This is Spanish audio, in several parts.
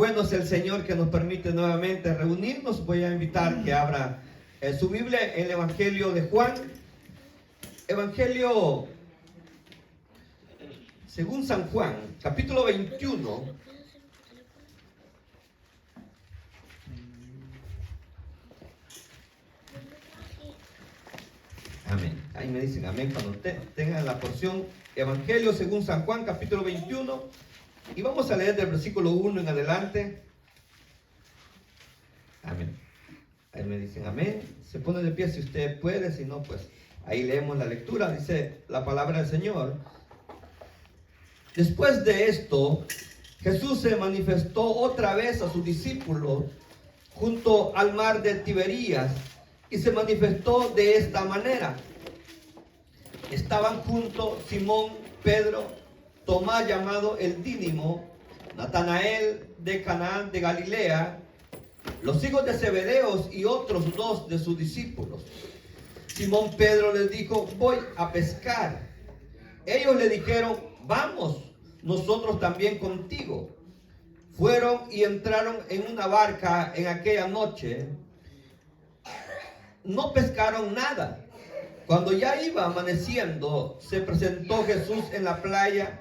Bueno es el Señor que nos permite nuevamente reunirnos. Voy a invitar que abra su Biblia en el Evangelio de Juan. Evangelio según San Juan, capítulo 21. Amén. Ahí me dicen amén cuando tengan la porción. Evangelio según San Juan, capítulo 21. Y vamos a leer del versículo 1 en adelante. Amén. Ahí me dicen amén. Se pone de pie si usted puede, si no, pues ahí leemos la lectura. Dice la palabra del Señor. Después de esto, Jesús se manifestó otra vez a sus discípulos junto al mar de Tiberías y se manifestó de esta manera. Estaban juntos Simón, Pedro, Tomás llamado el Dídimo, Natanael de Caná de Galilea, los hijos de Zebedeos y otros dos de sus discípulos. Simón Pedro les dijo: voy a pescar. Ellos le dijeron: vamos nosotros también contigo. Fueron y entraron en una barca en aquella noche. No pescaron nada. Cuando ya iba amaneciendo, se presentó Jesús en la playa,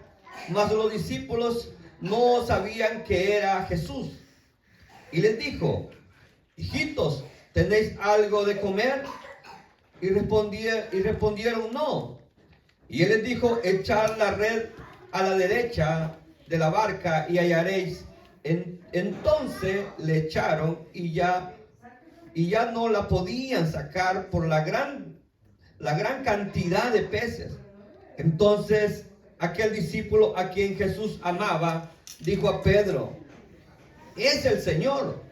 mas los discípulos no sabían que era Jesús. Y les dijo: hijitos, ¿tenéis algo de comer? Y respondieron: no. Y él les dijo: echad la red a la derecha de la barca y hallaréis. Entonces le echaron y ya no la podían sacar por la gran cantidad de peces. Entonces aquel discípulo a quien Jesús amaba dijo a Pedro: es el Señor.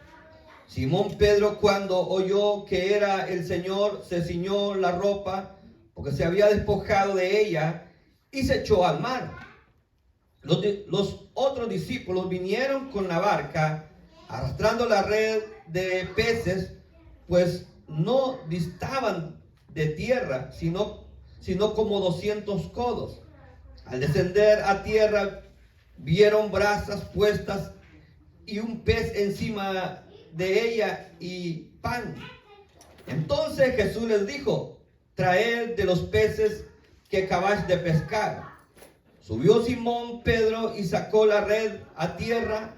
Simón Pedro, cuando oyó que era el Señor, se ciñó la ropa, porque se había despojado de ella, y se echó al mar. Los otros discípulos vinieron con la barca, arrastrando la red de peces, pues no distaban de tierra, sino como 200 codos. Al descender a tierra, vieron brasas puestas y un pez encima de ella y pan. Entonces Jesús les dijo: traed de los peces que acabáis de pescar. Subió Simón Pedro y sacó la red a tierra,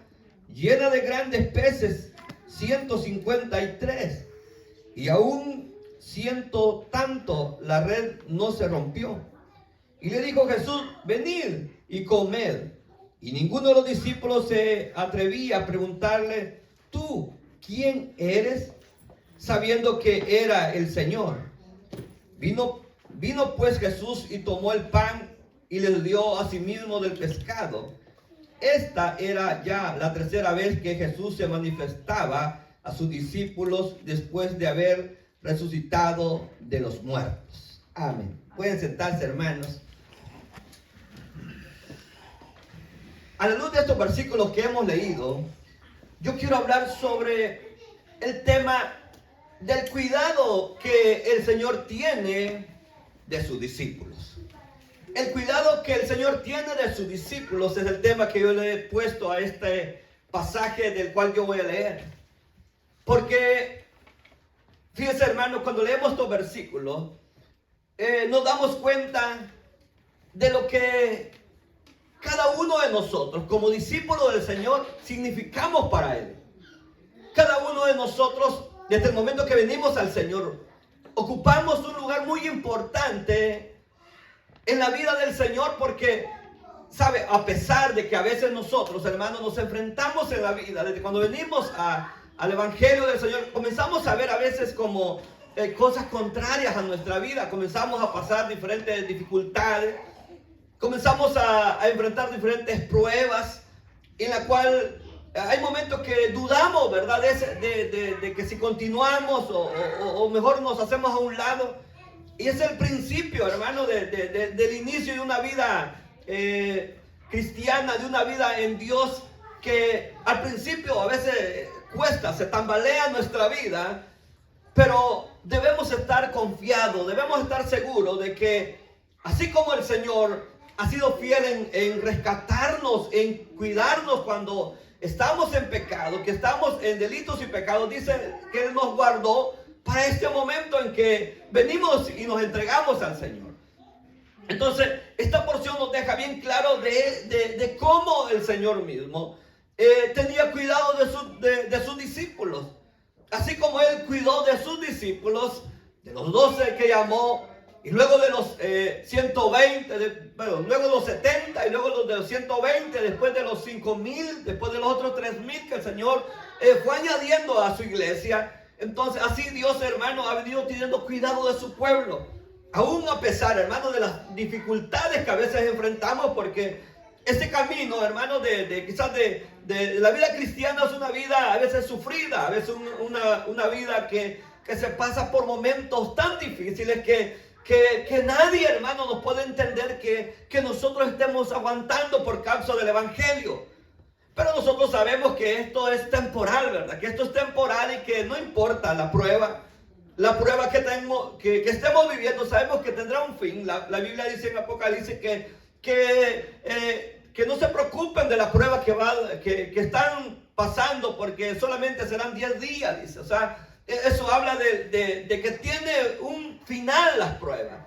llena de grandes peces, 153. Y aún siendo tanto, la red no se rompió. Y le dijo Jesús: venid y comed. Y ninguno de los discípulos se atrevía a preguntarle: ¿tú quién eres? Sabiendo que era el Señor. Vino pues Jesús y tomó el pan y les dio a sí mismo del pescado. Esta era ya la tercera vez que Jesús se manifestaba a sus discípulos después de haber resucitado de los muertos. Amén. Pueden sentarse, hermanos. A la luz de estos versículos que hemos leído, yo quiero hablar sobre el tema del cuidado que el Señor tiene de sus discípulos. El cuidado que el Señor tiene de sus discípulos es el tema que yo le he puesto a este pasaje del cual yo voy a leer. Porque, fíjense, hermanos, cuando leemos estos versículos, nos damos cuenta de lo que cada uno de nosotros, como discípulos del Señor, significamos para Él. Cada uno de nosotros, desde el momento que venimos al Señor, ocupamos un lugar muy importante en la vida del Señor, porque, ¿sabe? A pesar de que a veces nosotros, hermanos, nos enfrentamos en la vida, desde cuando venimos al Evangelio del Señor, comenzamos a ver a veces como cosas contrarias a nuestra vida. Comenzamos a pasar diferentes dificultades, comenzamos a enfrentar diferentes pruebas, en la cual hay momentos que dudamos, ¿verdad? De que si continuamos o mejor nos hacemos a un lado. Y es el principio, hermano, del inicio de una vida cristiana, de una vida en Dios, que al principio a veces cuesta, se tambalea nuestra vida, pero debemos estar confiados, debemos estar seguros de que así como el Señor ha sido fiel en rescatarnos, en cuidarnos cuando estamos en pecado, que estamos en delitos y pecados, dice que Él nos guardó para este momento en que venimos y nos entregamos al Señor. Entonces, esta porción nos deja bien claro de cómo el Señor mismo tenía cuidado de sus discípulos. Así como Él cuidó de sus discípulos, de los 12 que llamó, y luego de los 120, luego de los 70, y luego de los 120, después de los 5,000, después de los otros 3,000 que el Señor fue añadiendo a su iglesia. Entonces, así Dios, hermano, ha venido teniendo cuidado de su pueblo. Aún a pesar, hermano, de las dificultades que a veces enfrentamos, porque ese camino, hermano, quizás de la vida cristiana es una vida a veces sufrida, a veces una vida que se pasa por momentos tan difíciles que nadie, hermano, nos puede entender que nosotros estemos aguantando por causa del Evangelio. Pero nosotros sabemos que esto es temporal, ¿verdad? Que esto es temporal y que no importa la prueba que estemos viviendo, sabemos que tendrá un fin. La Biblia dice en Apocalipsis que no se preocupen de la prueba que están pasando, porque solamente serán 10 días, dice. O sea, eso habla de que tiene un final las pruebas.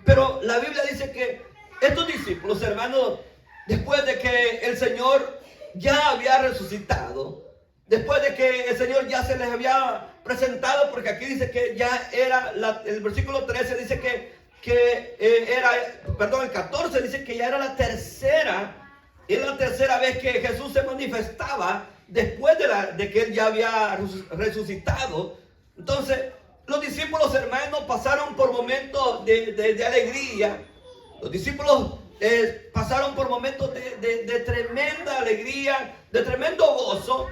Pero la Biblia dice que estos discípulos, hermanos, después de que el Señor ya había resucitado, después de que el Señor ya se les había presentado, porque aquí dice que ya era, el versículo 13 dice el 14 dice que ya era la tercera vez que Jesús se manifestaba después de que Él ya había resucitado. Entonces, los discípulos, hermanos, pasaron por momentos de alegría. Los discípulos pasaron por momentos de tremenda alegría, de tremendo gozo.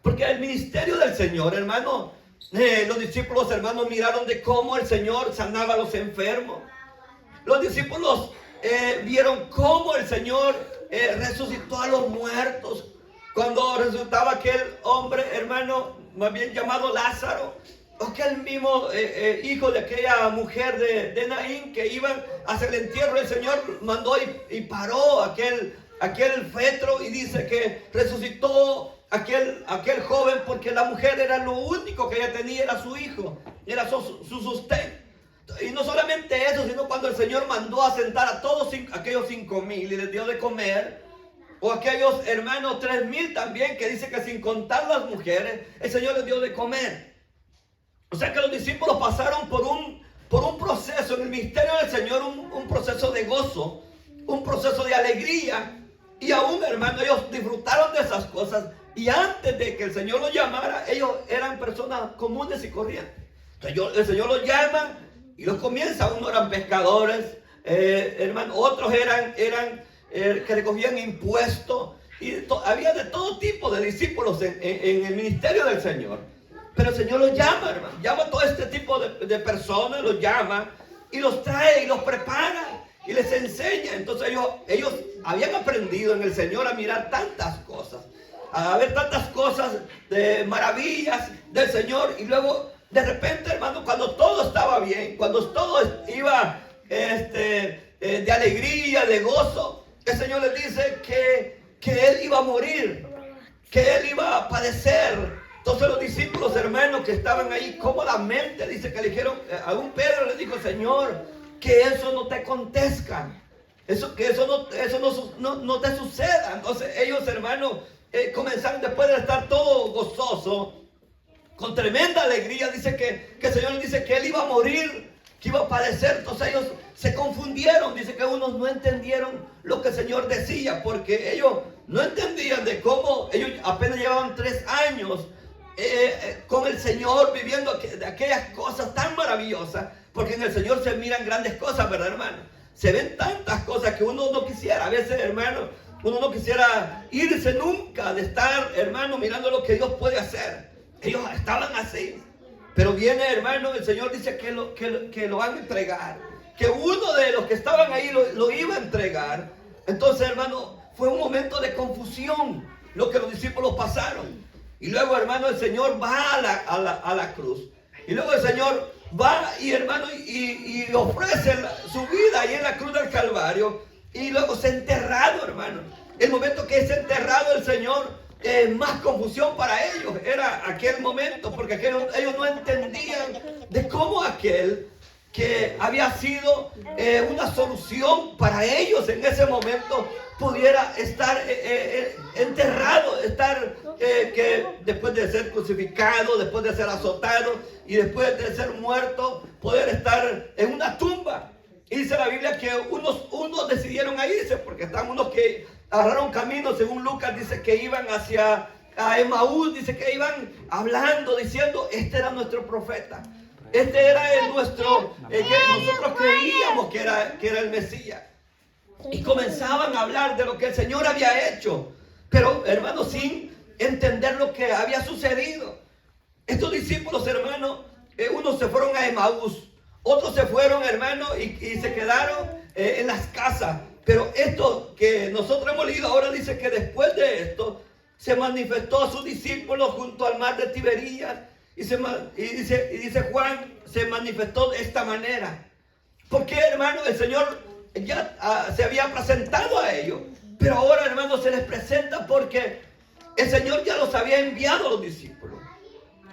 Porque el ministerio del Señor, hermano, los discípulos, hermanos, miraron de cómo el Señor sanaba a los enfermos. Los discípulos vieron cómo el Señor resucitó a los muertos. Cuando resucitaba aquel hombre, hermano, más bien llamado Lázaro, aquel mismo hijo de aquella mujer de Naín que iban hacia el entierro, el Señor mandó y paró aquel féretro, y dice que resucitó aquel joven, porque la mujer era lo único que ella tenía, era su hijo, era su sustento. Y no solamente eso, sino cuando el Señor mandó a sentar a todos aquellos 5,000 y les dio de comer, o aquellos hermanos 3,000 también, que dice que sin contar las mujeres, el Señor les dio de comer. O sea que los discípulos pasaron por un proceso en el ministerio del Señor, un proceso de gozo, un proceso de alegría. Y aún, hermano, ellos disfrutaron de esas cosas. Y antes de que el Señor los llamara, ellos eran personas comunes y corrientes. Entonces el Señor los llama y los comienza. Unos eran pescadores, hermano, otros eran que recogían impuestos. Y había de todo tipo de discípulos en el ministerio del Señor. Pero el Señor los llama, hermano. Llama a todo este tipo de personas, los llama y los trae y los prepara y les enseña. Entonces ellos habían aprendido en el Señor a mirar tantas cosas, a ver tantas cosas de maravillas del Señor. Y luego de repente, hermano, cuando todo estaba bien, cuando todo iba de alegría, de gozo, el Señor les dice que Él iba a morir, que Él iba a padecer. Entonces los discípulos, hermanos, que estaban ahí cómodamente, dice que le dijeron, aún Pedro le dijo: Señor, que eso no te acontezca, que eso no te suceda. Entonces ellos, hermanos, comenzaron, después de estar todo gozoso, con tremenda alegría, dice que el Señor les dice que Él iba a morir, que iba a padecer. Entonces ellos se confundieron, dice que unos no entendieron lo que el Señor decía, porque ellos no entendían de cómo ellos apenas llevaban 3 años con el Señor, viviendo de aquellas cosas tan maravillosas, porque en el Señor se miran grandes cosas, ¿verdad, hermano? Se ven tantas cosas que uno no quisiera, a veces, hermano, uno no quisiera irse nunca de estar, hermano, mirando lo que Dios puede hacer. Ellos estaban así, pero viene, hermano, el Señor dice que lo van a entregar, que uno de los que estaban ahí lo iba a entregar. Entonces, hermano, fue un momento de confusión lo que los discípulos pasaron. Y luego, hermano, el Señor va a la cruz. Y luego el Señor va y, hermano, y ofrece su vida ahí en la cruz del Calvario. Y luego es enterrado, hermano. El momento que es enterrado el Señor, más confusión para ellos. Era aquel momento, porque ellos no entendían de cómo aquel que había sido una solución para ellos en ese momento pudiera estar enterrado, estar que después de ser crucificado, después de ser azotado y después de ser muerto, poder estar en una tumba. Y dice la Biblia que unos decidieron a irse, porque están unos que agarraron camino, según Lucas dice que iban hacia Emaús, dice que iban hablando, diciendo, este era nuestro profeta. Este era el nuestro, que nosotros creíamos que era el Mesías. Y comenzaban a hablar de lo que el Señor había hecho. Pero, hermanos, sin entender lo que había sucedido. Estos discípulos, hermanos, unos se fueron a Emaús. Otros se fueron, hermanos, y se quedaron en las casas. Pero esto que nosotros hemos leído ahora dice que después de esto se manifestó a sus discípulos junto al mar de Tiberías. Y dice Juan, se manifestó de esta manera. Porque, hermano, el Señor ya se había presentado a ellos. Pero ahora, hermano, se les presenta porque el Señor ya los había enviado a los discípulos.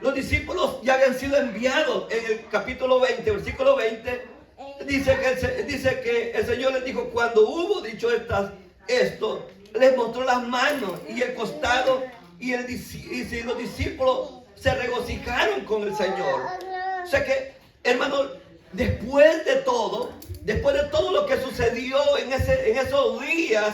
Los discípulos ya habían sido enviados. En el capítulo 20, versículo 20, dice que el Señor les dijo, cuando hubo dicho esto, les mostró las manos y el costado, y los discípulos se regocijaron con el Señor. O sea que, hermano, después de todo lo que sucedió en esos días,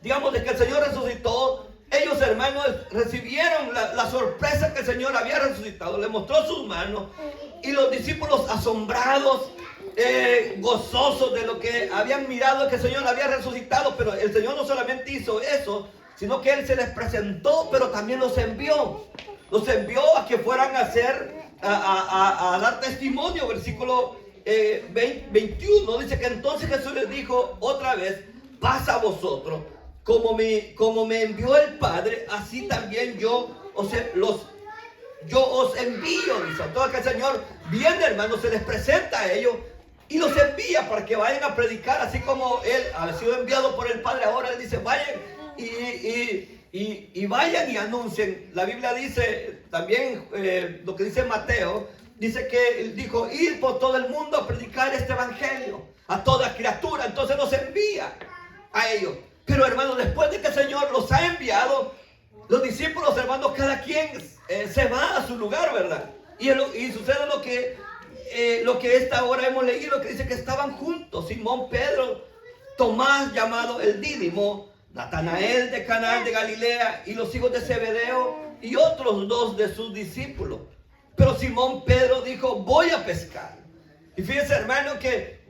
digamos, de que el Señor resucitó, ellos, hermanos, recibieron la sorpresa que el Señor había resucitado. Le mostró sus manos y los discípulos asombrados, gozosos de lo que habían mirado, que el Señor había resucitado. Pero el Señor no solamente hizo eso, sino que Él se les presentó, pero también los envió. Los envió a que fueran a dar testimonio. Versículo 21 dice que entonces Jesús les dijo otra vez, paz a vosotros. Como me envió el Padre, así también yo os envío. Dice, todo que el Señor viene, hermano, se les presenta a ellos y los envía para que vayan a predicar, así como Él ha sido enviado por el Padre. Ahora Él dice, vayan y vayan y anuncien. La Biblia dice también, lo que dice Mateo, dice que Él dijo, ir por todo el mundo a predicar este evangelio a toda criatura. Entonces los envía a ellos. Pero, hermanos, después de que el Señor los ha enviado, los discípulos, hermanos, cada quien se va a su lugar, ¿verdad? Y sucede lo que esta hora hemos leído, que dice que estaban juntos Simón, Pedro, Tomás, llamado el Dídimo, Natanael de Caná de Galilea y los hijos de Zebedeo y otros dos de sus discípulos. Pero Simón Pedro dijo, voy a pescar. Y fíjense, hermano, que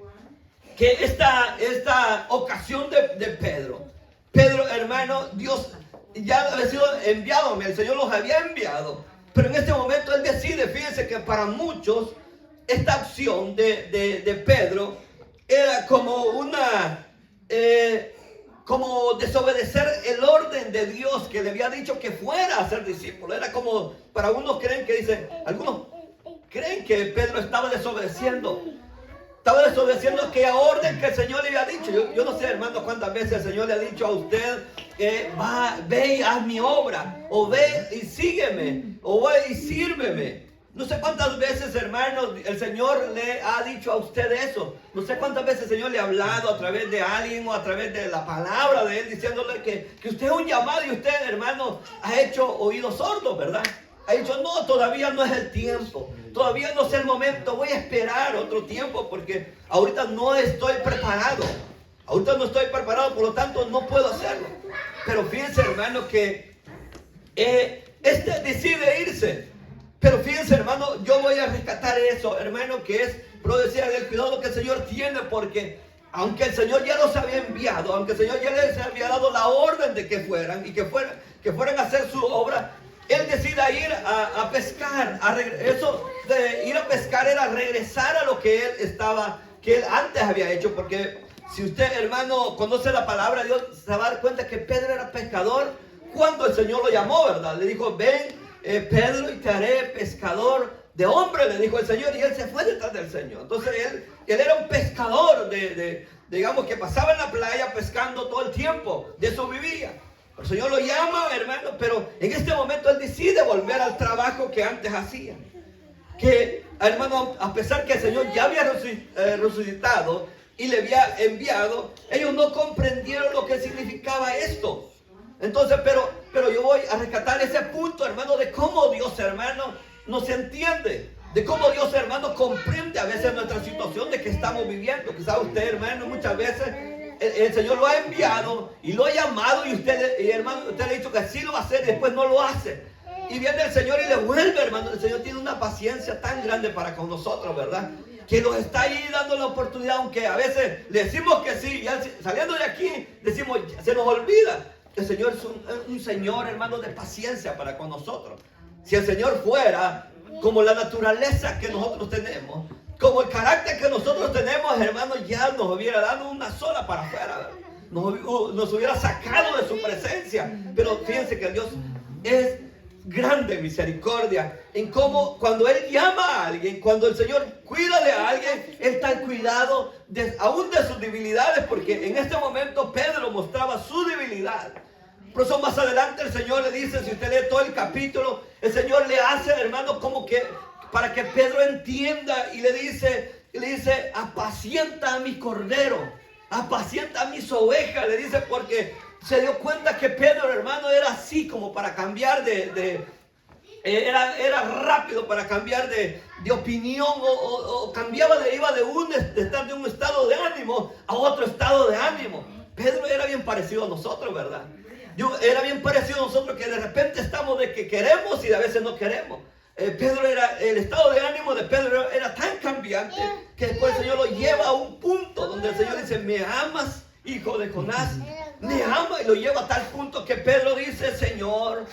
esta ocasión de Pedro, hermano, Dios ya había sido enviado, el Señor los había enviado, pero en este momento Él decide, fíjense que para muchos esta acción de Pedro era como como desobedecer el orden de Dios que le había dicho que fuera a ser discípulo. Era como, para algunos algunos creen que Pedro estaba desobedeciendo aquella orden que el Señor le había dicho. Yo no sé, hermano, cuántas veces el Señor le ha dicho a usted, ve y haz mi obra, o ve y sígueme, o ve y sírveme. No sé cuántas veces, hermanos, el Señor le ha dicho a usted eso. No sé cuántas veces el Señor le ha hablado a través de alguien o a través de la palabra de Él, diciéndole que usted es un llamado y usted, hermano, ha hecho oídos sordos, ¿verdad? Ha dicho, no, todavía no es el tiempo. Todavía no es el momento. Voy a esperar otro tiempo porque ahorita no estoy preparado. Ahorita no estoy preparado, por lo tanto no puedo hacerlo. Pero fíjense, hermano, que decide irse. Pero fíjense, hermano, yo voy a rescatar eso, hermano, que es decía del cuidado que el Señor tiene, porque aunque el Señor ya los había enviado, aunque el Señor ya les había dado la orden de que fueran y que fueran a hacer su obra, Él decide ir a pescar. Eso de ir a pescar era regresar a lo que él antes había hecho, porque si usted, hermano, conoce la palabra de Dios, se va a dar cuenta que Pedro era pescador cuando el Señor lo llamó, ¿verdad? Le dijo, ven, Pedro, y te haré pescador de hombres, le dijo el Señor, y él se fue detrás del Señor. Entonces él era un pescador digamos, que pasaba en la playa pescando todo el tiempo, de eso vivía. El Señor lo llama, hermano, pero en este momento él decide volver al trabajo que antes hacía. Que, hermano, a pesar que el Señor ya había resucitado y le había enviado, ellos no comprendieron lo que significaba esto. Entonces, pero yo voy a rescatar ese punto, hermano, de cómo Dios, hermano, nos entiende. De cómo Dios, hermano, comprende a veces nuestra situación de que estamos viviendo. Quizá usted, hermano, muchas veces el Señor lo ha enviado y lo ha llamado y usted, hermano, usted le ha dicho que sí lo va a hacer y después no lo hace. Y viene el Señor y le vuelve, hermano. El Señor tiene una paciencia tan grande para con nosotros, ¿verdad? Que nos está ahí dando la oportunidad, aunque a veces le decimos que sí, ya saliendo de aquí, decimos, se nos olvida. El Señor es un Señor, hermano, de paciencia para con nosotros. Si el Señor fuera como la naturaleza que nosotros tenemos, como el carácter que nosotros tenemos, hermano, ya nos hubiera dado una sola para afuera, nos hubiera sacado de su presencia. Pero fíjense que Dios es grande misericordia en cómo cuando Él llama a alguien, cuando el Señor cuida de alguien, Él está al cuidado aún de sus debilidades, porque en este momento Pedro mostraba su debilidad. Por eso más adelante el Señor le dice, si usted lee todo el capítulo, el Señor le hace, hermano, como que para que Pedro entienda y le dice, apacienta a mi cordero, apacienta a mis ovejas, le dice, porque se dio cuenta que Pedro, hermano, era así como para cambiar era rápido para cambiar de opinión o cambiaba iba de estar de un estado de ánimo a otro estado de ánimo. Pedro era bien parecido a nosotros, ¿verdad? Era bien parecido a nosotros, que de repente estamos de que queremos y de a veces no queremos. El estado de ánimo de Pedro era tan cambiante que después el Señor lo lleva a un punto donde el Señor dice, ¿me amas, hijo de Jonás? Me ama, y lo lleva a tal punto que Pedro dice, Señor,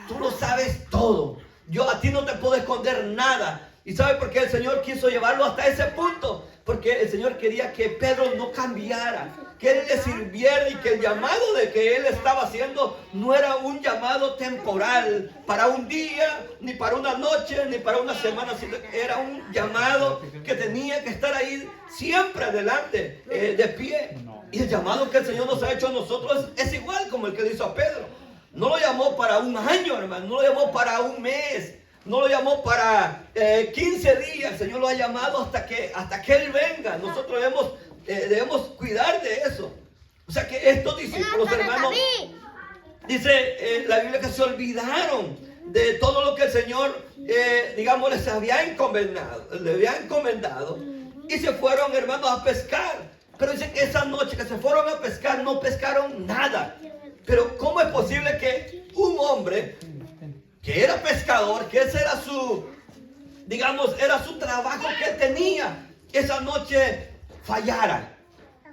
tú lo sabes todo. Yo a ti no te puedo esconder nada. ¿Y sabe por qué el Señor quiso llevarlo hasta ese punto? Porque el Señor quería que Pedro no cambiara, que él le sirviera y que el llamado de que él estaba haciendo no era un llamado temporal para un día, ni para una noche, ni para una semana, sino que era un llamado que tenía que estar ahí siempre adelante, de pie. Y el llamado que el Señor nos ha hecho a nosotros es igual como el que le hizo a Pedro. No lo llamó para un año, hermano, no lo llamó para un mes, no lo llamó para 15 días. El Señor lo ha llamado hasta que Él venga. Nosotros debemos cuidar de eso. O sea que estos discípulos, hermanos, dice la Biblia que se olvidaron de todo lo que el Señor, digamos, les había encomendado, y se fueron, hermanos, a pescar. Pero dice que esa noche que se fueron a pescar, no pescaron nada. Pero ¿cómo es posible que un hombre que era pescador, que ese era era su trabajo que él tenía, esa noche fallara?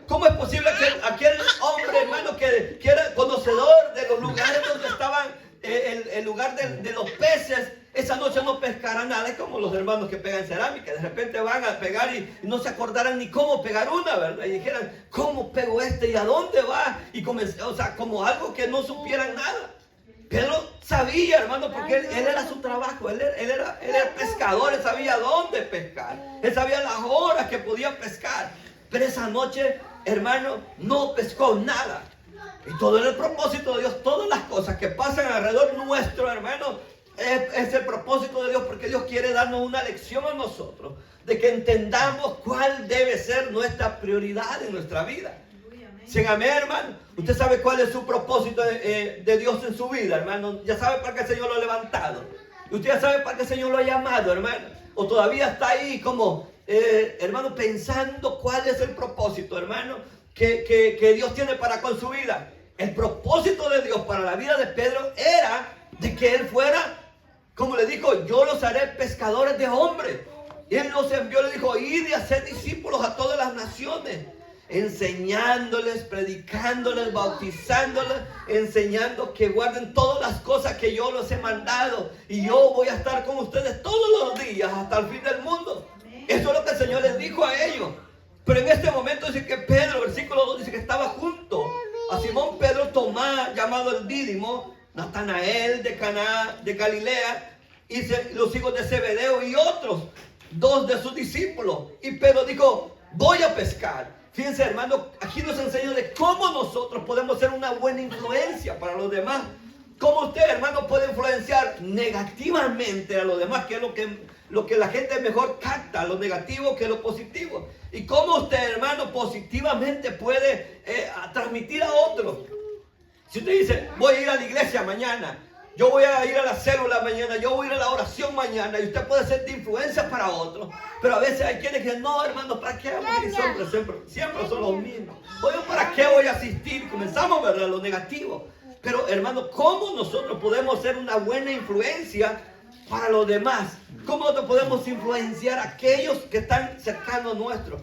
¿Cómo es posible que aquel hombre, hermano, que era conocedor de los lugares donde estaban, el lugar de los peces, esa noche no pescara nada? Es como los hermanos que pegan cerámica, de repente van a pegar y no se acordaran ni cómo pegar una, ¿verdad? Y dijeran, ¿cómo pego este y a dónde va? Y como algo que no supieran nada. Pedro sabía, hermano, porque él era su trabajo, él era pescador, él sabía dónde pescar, él sabía las horas que podía pescar. Pero esa noche, hermano, no pescó nada. Y todo era el propósito de Dios. Todas las cosas que pasan alrededor nuestro, hermano, es el propósito de Dios, porque Dios quiere darnos una lección a nosotros, de que entendamos cuál debe ser nuestra prioridad en nuestra vida. ¿Sí, amén, hermano? Usted sabe cuál es su propósito de Dios en su vida, hermano. Ya sabe para qué el Señor lo ha levantado. Y usted ya sabe para qué el Señor lo ha llamado, hermano. O todavía está ahí como, hermano, pensando cuál es el propósito, hermano, que Dios tiene para con su vida. El propósito de Dios para la vida de Pedro era de que él fuera, como le dijo, yo los haré pescadores de hombres. Y él los envió, le dijo, id y hacer discípulos a todas las naciones, enseñándoles, predicándoles, bautizándoles, enseñando que guarden todas las cosas que yo los he mandado, y yo voy a estar con ustedes todos los días hasta el fin del mundo. Eso es lo que el Señor les dijo a ellos. Pero en este momento dice que Pedro, versículo 2, dice que estaba junto a Simón Pedro, Tomás, llamado el Dídimo, Natanael de Caná de Galilea, y los hijos de Zebedeo y otros 2 de sus discípulos. Y Pedro dijo, voy a pescar. Fíjense, hermano, aquí nos enseña de cómo nosotros podemos ser una buena influencia para los demás. Cómo usted, hermano, puede influenciar negativamente a los demás, que es lo que la gente mejor capta, lo negativo que lo positivo. Y cómo usted, hermano, positivamente puede transmitir a otros. Si usted dice, voy a ir a la iglesia mañana, yo voy a ir a la célula mañana, yo voy a ir a la oración mañana, y usted puede ser de influencia para otros. Pero a veces hay quienes que no, hermano, ¿para qué vamos a ir siempre son los mismos? Oye, ¿para qué voy a asistir? Comenzamos, ¿verdad?, lo negativo. Pero, hermano, ¿cómo nosotros podemos ser una buena influencia para los demás? ¿Cómo nosotros podemos influenciar a aquellos que están cercanos nuestros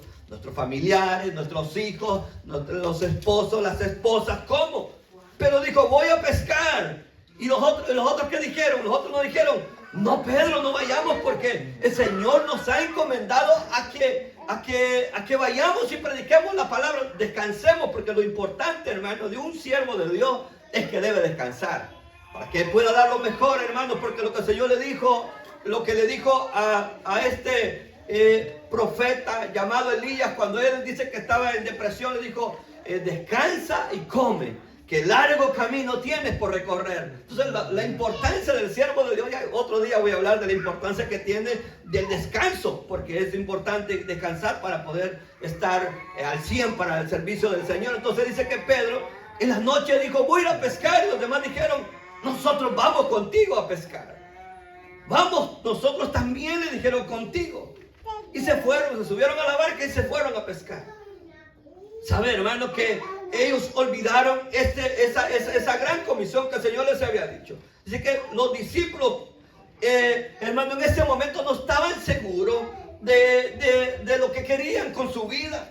familiares, nuestros hijos, los esposos, las esposas? ¿Cómo? Pero dijo, voy a pescar. ¿Y los otros qué dijeron? Los otros no dijeron, no, Pedro, no vayamos porque el Señor nos ha encomendado a que vayamos y prediquemos la palabra. Descansemos, porque lo importante, hermano, de un siervo de Dios es que debe descansar. Para que pueda dar lo mejor, hermano, porque lo que el Señor le dijo, lo que le dijo a este profeta llamado Elías, cuando él dice que estaba en depresión, le dijo, descansa y come, que largo camino tienes por recorrer. Entonces la importancia del siervo de Dios, ya otro día voy a hablar de la importancia que tiene del descanso, porque es importante descansar para poder estar al 100 para el servicio del Señor. Entonces dice que Pedro en la noche dijo, voy a ir a pescar, y los demás dijeron, nosotros vamos contigo a pescar. Vamos, nosotros también, le dijeron, contigo. Y se subieron a la barca y se fueron a pescar. ¿Sabe, hermano, que ellos olvidaron esa gran comisión que el Señor les había dicho? Así que los discípulos, hermano, en ese momento no estaban seguros de lo que querían con su vida.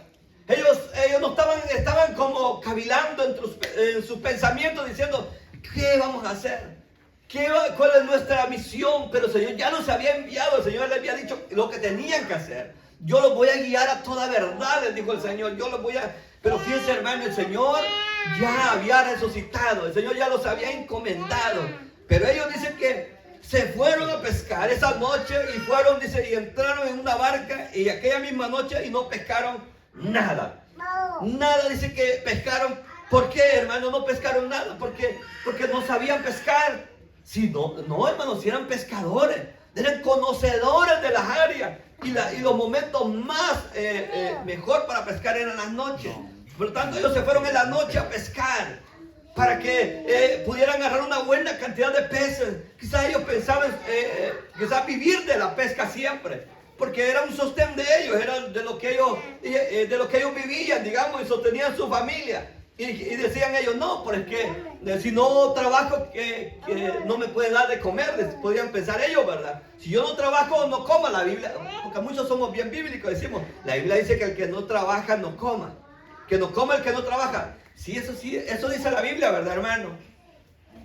Ellos no estaban como cavilando en sus pensamientos, diciendo, ¿qué vamos a hacer? ¿Cuál es nuestra misión? Pero el Señor ya los había enviado, el Señor les había dicho lo que tenían que hacer. Yo los voy a guiar a toda verdad, les dijo el Señor. Pero fíjense, hermano, el Señor ya había resucitado, el Señor ya los había encomendado. Pero ellos dicen que se fueron a pescar esa noche y entraron en una barca y aquella misma noche y no pescaron nada. Nada, dice que pescaron. ¿Por qué, hermano? No pescaron nada. Porque no sabían pescar. Si no, hermano, si eran pescadores, eran conocedores de las áreas. Y los momentos más mejor para pescar eran las noches. Por lo tanto, ellos se fueron en la noche a pescar para que pudieran agarrar una buena cantidad de peces. Quizás ellos pensaban vivir de la pesca siempre, porque era un sostén de ellos, era de lo que ellos vivían, digamos, y sostenían su familia. Y decían ellos, no, pero es que si no trabajo, que no me puede dar de comer, podrían pensar ellos, ¿verdad? Si yo no trabajo, no coma. La Biblia, porque muchos somos bien bíblicos, decimos, la Biblia dice que el que no trabaja, no coma. Que no coma el que no trabaja. Sí, eso dice la Biblia, ¿verdad, hermano?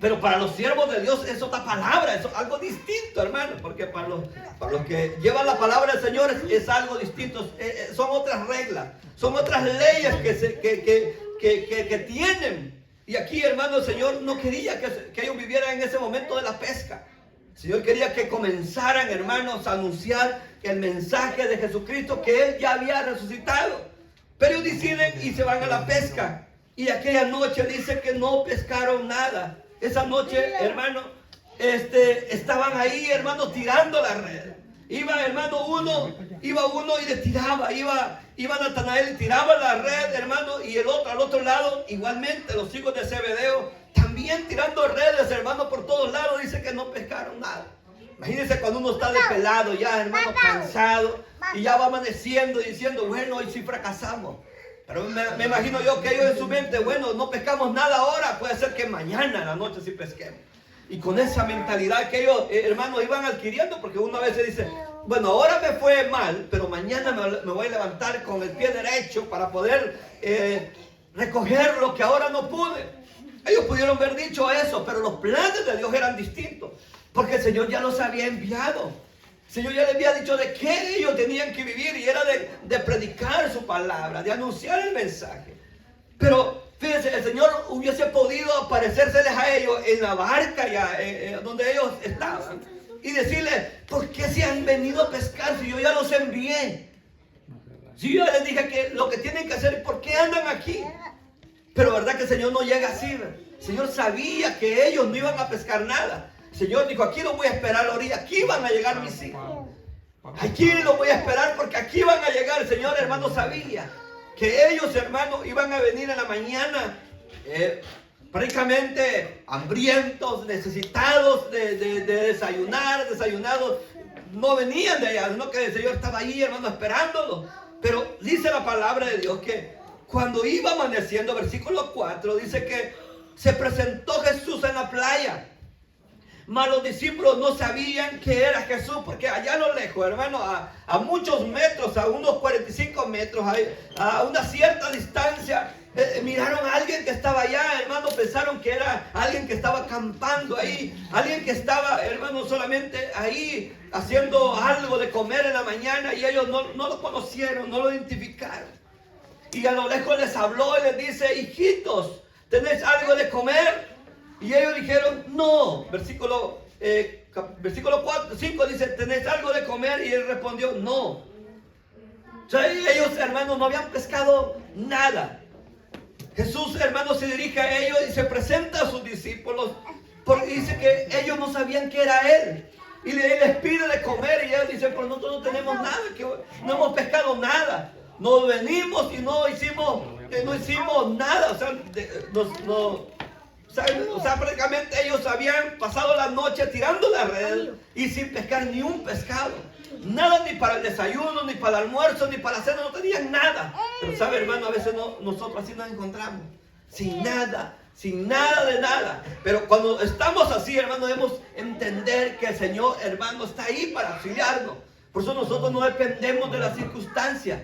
Pero para los siervos de Dios es otra palabra, es algo distinto, hermano. Porque para los que llevan la palabra del Señor es algo distinto. Son otras reglas, son otras leyes que tienen. Y aquí, hermano, el Señor no quería que ellos vivieran en ese momento de la pesca. El Señor quería que comenzaran, hermanos, a anunciar el mensaje de Jesucristo, que Él ya había resucitado. Pero ellos deciden y se van a la pesca. Y aquella noche dice que no pescaron nada. Esa noche, hermano, estaban ahí, hermano, tirando la red. Iba uno y le tiraba. Iba Natanael y tiraba la red, hermano. Y el otro, al otro lado, igualmente, los hijos de Zebedeo, también tirando redes, hermano, por todos lados. Dice que no pescaron nada. Imagínense cuando uno está despelado ya, hermano, cansado. Y ya va amaneciendo y diciendo, bueno, hoy sí fracasamos. Pero me imagino yo que ellos en su mente, bueno, no pescamos nada ahora, puede ser que mañana en la noche sí pesquemos. Y con esa mentalidad que ellos, hermanos, iban adquiriendo, porque uno a veces dice, bueno, ahora me fue mal, pero mañana me voy a levantar con el pie derecho para poder recoger lo que ahora no pude. Ellos pudieron haber dicho eso, pero los planes de Dios eran distintos, porque el Señor ya los había enviado. El Señor ya les había dicho de qué ellos tenían que vivir, y era de predicar su palabra, de anunciar el mensaje. Pero fíjense, el Señor hubiese podido aparecérseles a ellos en la barca ya, donde ellos estaban, y decirles, ¿por qué se han venido a pescar si yo ya los envié? Si yo les dije que lo que tienen que hacer, ¿por qué andan aquí? Pero verdad que el Señor no llega así. El Señor sabía que ellos no iban a pescar nada. El Señor dijo, aquí los voy a esperar a la orilla, aquí van a llegar mis hijos. Aquí los voy a esperar porque aquí van a llegar. El Señor, hermano, sabía que ellos, hermano, iban a venir en la mañana prácticamente hambrientos, necesitados de desayunar, desayunados. No venían de allá, sino que el Señor estaba ahí, hermano, esperándolos. Pero dice la palabra de Dios que cuando iba amaneciendo, versículo 4, dice que se presentó Jesús en la playa. Mas los discípulos no sabían que era Jesús, porque allá a lo lejos, hermano, a muchos metros, a unos 45 metros, a una cierta distancia, miraron a alguien que estaba allá, hermano, pensaron que era alguien que estaba acampando ahí, alguien que estaba, hermano, solamente ahí haciendo algo de comer en la mañana, y ellos no lo conocieron, no lo identificaron. Y a lo lejos les habló y les dice, hijitos, ¿tenéis algo de comer? Y ellos dijeron, no. Versículo 5 dice, ¿tenéis algo de comer? Y él respondió, no. O sea, ellos, hermanos, no habían pescado nada. Jesús, hermanos, se dirige a ellos y se presenta a sus discípulos, porque dice que ellos no sabían que era él. Y les pide de comer y ellos dicen, pero nosotros no tenemos nada, que no hemos pescado nada. Nos venimos y no hicimos nada. O sea, prácticamente ellos habían pasado la noche tirando la red y sin pescar ni un pescado. Nada, ni para el desayuno, ni para el almuerzo, ni para la cena, no tenían nada. Pero sabe, hermano, a veces nosotros así nos encontramos. Sin nada de nada. Pero cuando estamos así, hermano, debemos entender que el Señor, hermano, está ahí para auxiliarnos. Por eso nosotros no dependemos de las circunstancias.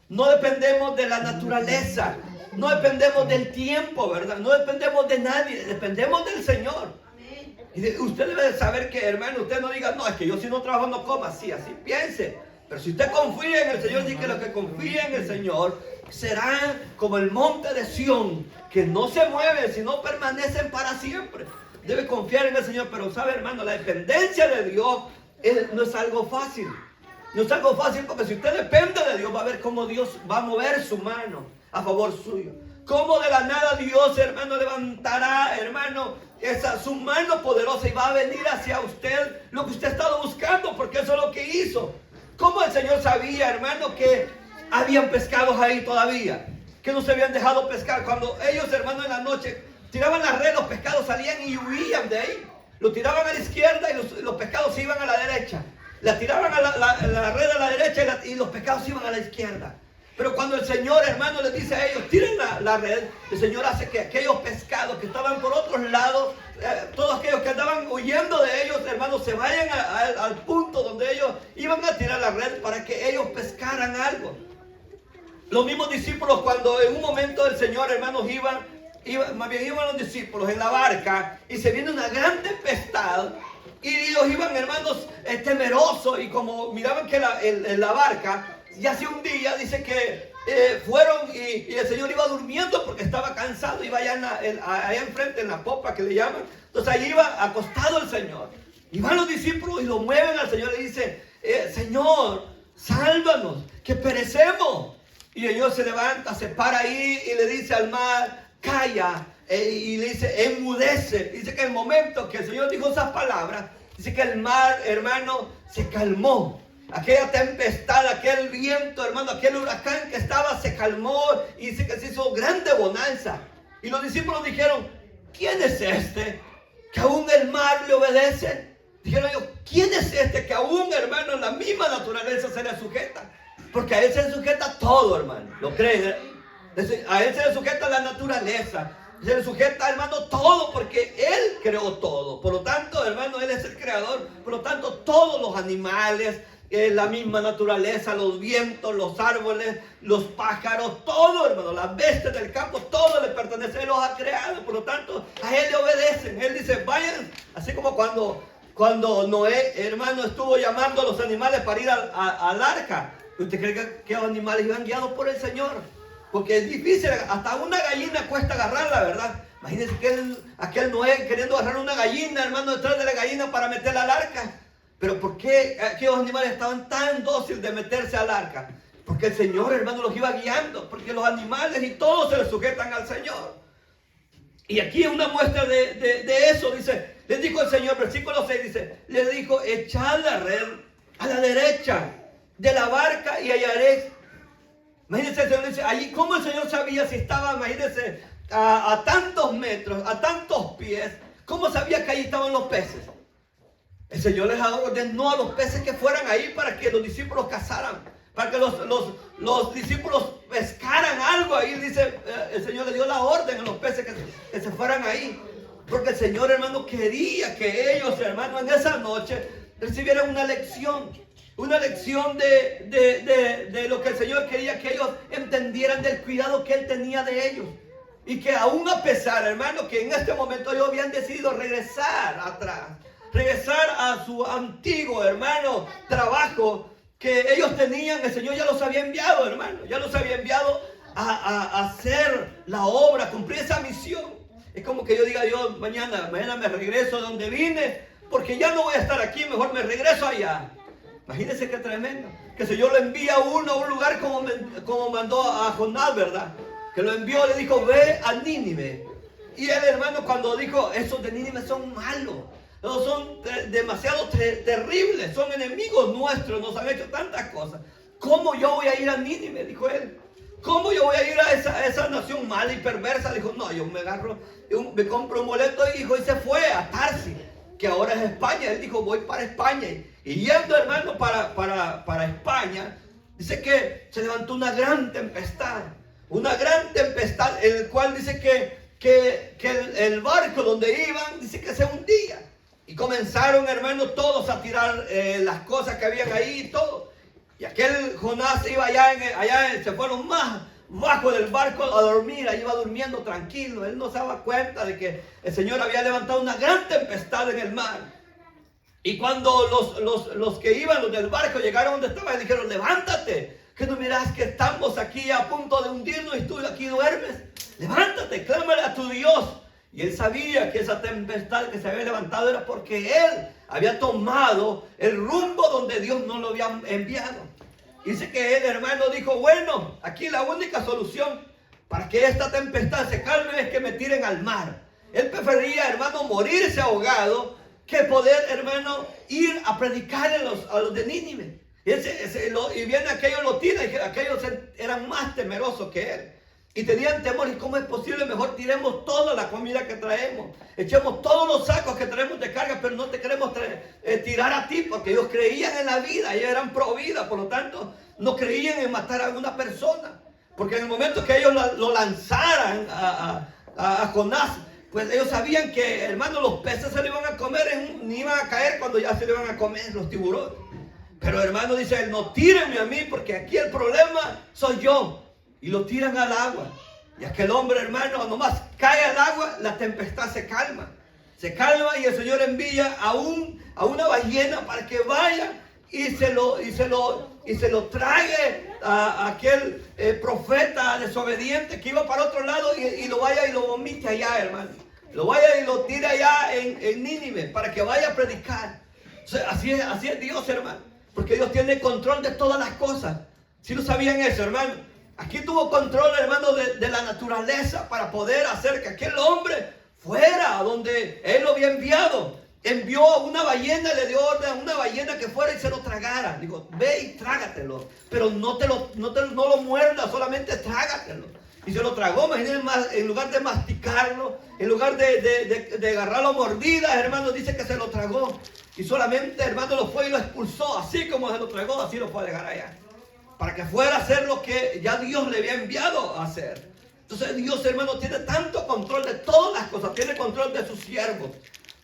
No dependemos de la naturaleza. No dependemos del tiempo, ¿verdad? No dependemos de nadie. Dependemos del Señor. Y usted debe saber que, hermano, usted no diga, no, es que yo si no trabajo no como. Así piense. Pero si usted confía en el Señor, dice que los que confían en el Señor serán como el monte de Sión, que no se mueven, sino permanecen para siempre. Debe confiar en el Señor. Pero sabe, hermano, la dependencia de Dios no es algo fácil. No es algo fácil, porque si usted depende de Dios, va a ver cómo Dios va a mover su mano a favor suyo. Cómo de la nada Dios, hermano, levantará, hermano, su mano poderosa y va a venir hacia usted lo que usted ha estado buscando, porque eso es lo que hizo. Cómo el Señor sabía, hermano, que habían pescados ahí todavía, que no se habían dejado pescar. Cuando ellos, hermano, en la noche tiraban la red, los pescados salían y huían de ahí. Lo tiraban a la izquierda y los pescados se iban a la derecha. La tiraban a la red a la derecha y los pescados iban a la izquierda. Pero cuando el Señor, hermano, les dice a ellos, tiren la red, el Señor hace que aquellos pescados que estaban por otros lados, todos aquellos que andaban huyendo de ellos, hermano, se vayan al punto donde ellos iban a tirar la red para que ellos pescaran algo. Los mismos discípulos, cuando en un momento el Señor, hermanos, iban los discípulos en la barca y se viene una gran tempestad. Y ellos iban, hermanos, temerosos, y como miraban que la barca ya hacía un día, dice que fueron y el Señor iba durmiendo porque estaba cansado, iba allá enfrente en la popa que le llaman. Entonces ahí iba acostado el Señor. Y van los discípulos y lo mueven al Señor y le dicen, Señor, sálvanos, que perecemos. Y el Señor se levanta, se para ahí y le dice al mar, calla. Y le dice, enmudece. Dice que el momento que el Señor dijo esas palabras, dice que el mar, hermano, se calmó. Aquella tempestad, aquel viento, hermano, aquel huracán que estaba, se calmó. Y dice que se hizo grande bonanza. Y los discípulos dijeron, ¿quién es este que aún el mar le obedece? Dijeron ellos, ¿quién es este que aún, hermano, la misma naturaleza se le sujeta? Porque a él se le sujeta todo, hermano. ¿Lo creen? A él se le sujeta la naturaleza. Se le sujeta, hermano, todo, porque Él creó todo. Por lo tanto, hermano, Él es el creador. Por lo tanto, todos los animales, la misma naturaleza, los vientos, los árboles, los pájaros, todo, hermano, las bestias del campo, todo le pertenece. Él los ha creado. Por lo tanto, a Él le obedecen. Él dice, vayan. Así como cuando Noé, hermano, estuvo llamando a los animales para ir al arca. ¿Usted cree que los animales iban guiados por el Señor? Porque es difícil, hasta una gallina cuesta agarrarla, ¿verdad? Imagínense aquel Noé queriendo agarrar una gallina, hermano, detrás de la gallina para meterla al arca. Pero ¿por qué aquellos animales estaban tan dóciles de meterse al arca? Porque el Señor, hermano, los iba guiando. Porque los animales y todos se les sujetan al Señor. Y aquí es una muestra de eso. Dice, les dijo el Señor, versículo 6, dice, les dijo, echad la red a la derecha de la barca y hallaréis. Imagínense, el Señor dice, allí, ¿cómo el Señor sabía si estaba, imagínense, a tantos metros, a tantos pies? ¿Cómo sabía que allí estaban los peces? El Señor les ordenó a los peces que fueran ahí para que los discípulos cazaran, para que los discípulos pescaran algo ahí. Dice, el Señor le dio la orden a los peces que se fueran ahí. Porque el Señor, hermano, quería que ellos, hermano, en esa noche recibieran una lección. Una lección de lo que el Señor quería que ellos entendieran del cuidado que Él tenía de ellos. Y que aún a pesar, hermano, que en este momento ellos habían decidido regresar atrás, regresar a su antiguo, hermano, trabajo que ellos tenían, el Señor ya los había enviado, hermano. Ya los había enviado a hacer la obra, a cumplir esa misión. Es como que yo diga, Dios, mañana me regreso donde vine, porque ya no voy a estar aquí, mejor me regreso allá. Imagínense qué tremendo. Que el Señor lo envía a uno a un lugar como mandó a Jonás, ¿verdad? Que lo envió, le dijo, ve a Nínive. Y él, hermano, cuando dijo, esos de Nínive son malos, son demasiado terribles, son enemigos nuestros, nos han hecho tantas cosas. ¿Cómo yo voy a ir a Nínive? Dijo él. ¿Cómo yo voy a ir a esa nación mala y perversa? Dijo, no, yo me compro un boleto y dijo, y se fue a Tarsis, que ahora es España. Él dijo, voy para España. Y yendo, hermano, para España, dice que se levantó una gran tempestad, en el cual dice que el barco donde iban, dice que se hundía. Y comenzaron, hermano, todos a tirar las cosas que habían ahí y todo. Y aquel Jonás iba se fueron más bajo del barco a dormir, ahí iba durmiendo tranquilo. Él no se daba cuenta de que el Señor había levantado una gran tempestad en el mar. Y cuando los que iban, los del barco, llegaron donde estaba, le dijeron, levántate, que no miras que estamos aquí a punto de hundirnos y tú aquí duermes. Levántate, clámale a tu Dios. Y él sabía que esa tempestad que se había levantado era porque él había tomado el rumbo donde Dios no lo había enviado. Dice que él, hermano, dijo, bueno, aquí la única solución para que esta tempestad se calme es que me tiren al mar. Él prefería, hermano, morirse ahogado que poder, hermano, ir a predicar a los de Nínive. Y viene aquellos, lo tira, y aquellos eran más temerosos que él. Y tenían temor. ¿Y cómo es posible? Mejor tiremos toda la comida que traemos. Echemos todos los sacos que traemos de carga, pero no te queremos tirar a ti, porque ellos creían en la vida, ellos eran pro vida, por lo tanto, no creían en matar a una persona. Porque en el momento que ellos lo lanzaran a Jonás, pues ellos sabían que, hermano, los peces se lo iban a comer, ni iban a caer cuando ya se lo iban a comer los tiburones. Pero, hermano, dice él, no tírenme a mí, porque aquí el problema soy yo. Y lo tiran al agua. Y aquel hombre, hermano, nomás cae al agua, la tempestad se calma. Se calma y el Señor envía a una ballena para que vaya y se lo trague a aquel profeta desobediente que iba para otro lado y lo vaya y lo vomite allá, hermano. Lo vaya y lo tire allá en Nínive para que vaya a predicar. O sea, así es Dios, hermano. Porque Dios tiene control de todas las cosas. ¿Sí lo sabían eso, hermano? Aquí tuvo control, hermano, de la naturaleza para poder hacer que aquel hombre fuera a donde él lo había enviado. Envió a una ballena, le dio orden a una ballena que fuera y se lo tragara. Digo, ve y trágatelo, pero no lo muerdas, solamente trágatelo. Y se lo tragó, imagínense, en lugar de masticarlo, en lugar de agarrarlo a mordidas, hermano, dice que se lo tragó. Y solamente, hermano, lo fue y lo expulsó, así como se lo tragó, así lo fue a dejar allá. Para que fuera a hacer lo que ya Dios le había enviado a hacer. Entonces Dios, hermano, tiene tanto control de todas las cosas. Tiene control de sus siervos.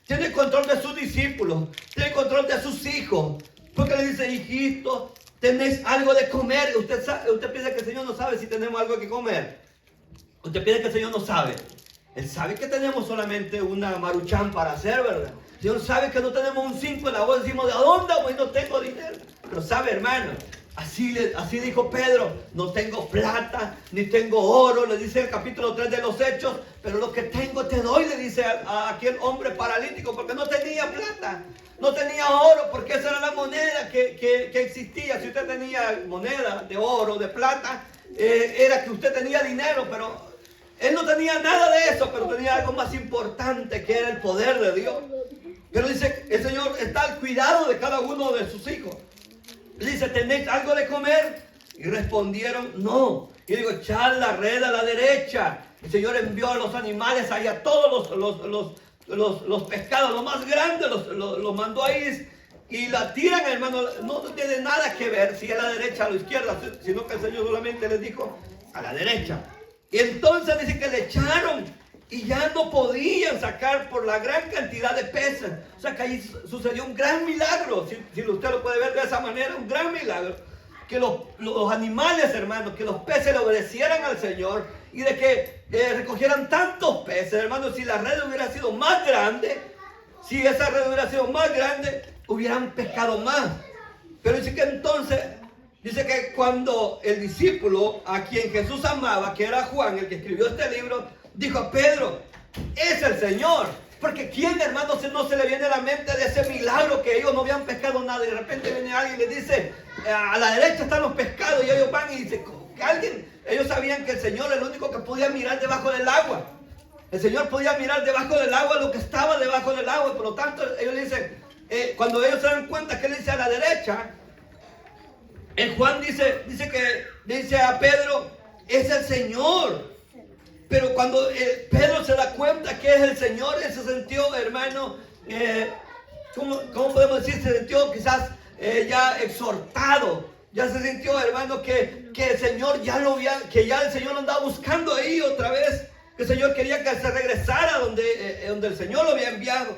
Tiene control de sus discípulos. Tiene control de sus hijos. Porque le dice, hijitos, ¿tenéis algo de comer? Usted piensa que el Señor no sabe si tenemos algo que comer. Usted piensa que el Señor no sabe. Él sabe que tenemos solamente una maruchan para hacer, ¿verdad? El Señor sabe que no tenemos un 5 en la bolsa. Decimos, ¿de dónde? Pues no tengo dinero. Pero sabe, hermano. Así dijo Pedro, no tengo plata, ni tengo oro, le dice el capítulo 3 de los Hechos, pero lo que tengo te doy, le dice a aquel hombre paralítico, porque no tenía plata. plata, no tenía oro, porque esa era la moneda que existía. Si usted tenía moneda de oro, de plata, era que usted tenía dinero, pero él no tenía nada de eso, pero tenía algo más importante, que era el poder de Dios. Pero dice, el Señor está al cuidado de cada uno de sus hijos. Dice, ¿tenéis algo de comer? Y respondieron, no. Y digo, echad la red a la derecha. El Señor envió a los animales ahí, a todos los pescados, los más grandes, los mandó ahí y la tiran, hermano. No tiene nada que ver si a la derecha o a la izquierda, sino que el Señor solamente les dijo, a la derecha. Y entonces dice que le echaron y ya no podían sacar por la gran cantidad de peces. O sea que ahí sucedió un gran milagro, si usted lo puede ver de esa manera, un gran milagro. Que los animales, hermanos, que los peces le obedecieran al Señor y de que recogieran tantos peces, hermanos. Si la red hubiera sido más grande, si esa red hubiera sido más grande, hubieran pescado más. Pero dice que entonces, dice que cuando el discípulo a quien Jesús amaba, que era Juan, el que escribió este libro, dijo a Pedro, es el Señor. Porque ¿quién, hermanos, no se le viene a la mente de ese milagro que ellos no habían pescado nada y de repente viene alguien y les dice, a la derecha están los pescados, y ellos van y dicen, ellos sabían que el Señor es el único que podía mirar debajo del agua. El Señor podía mirar debajo del agua lo que estaba debajo del agua, por lo tanto ellos dicen, cuando ellos se dan cuenta que él dice a la derecha, el Juan dice a Pedro, es el Señor. Pero cuando Pedro se da cuenta que es el Señor, él se sintió, hermano, ¿cómo podemos decir? Se sintió quizás ya exhortado. Ya se sintió, hermano, que el Señor que ya el Señor lo andaba buscando ahí otra vez. Que el Señor quería que se regresara donde el Señor lo había enviado.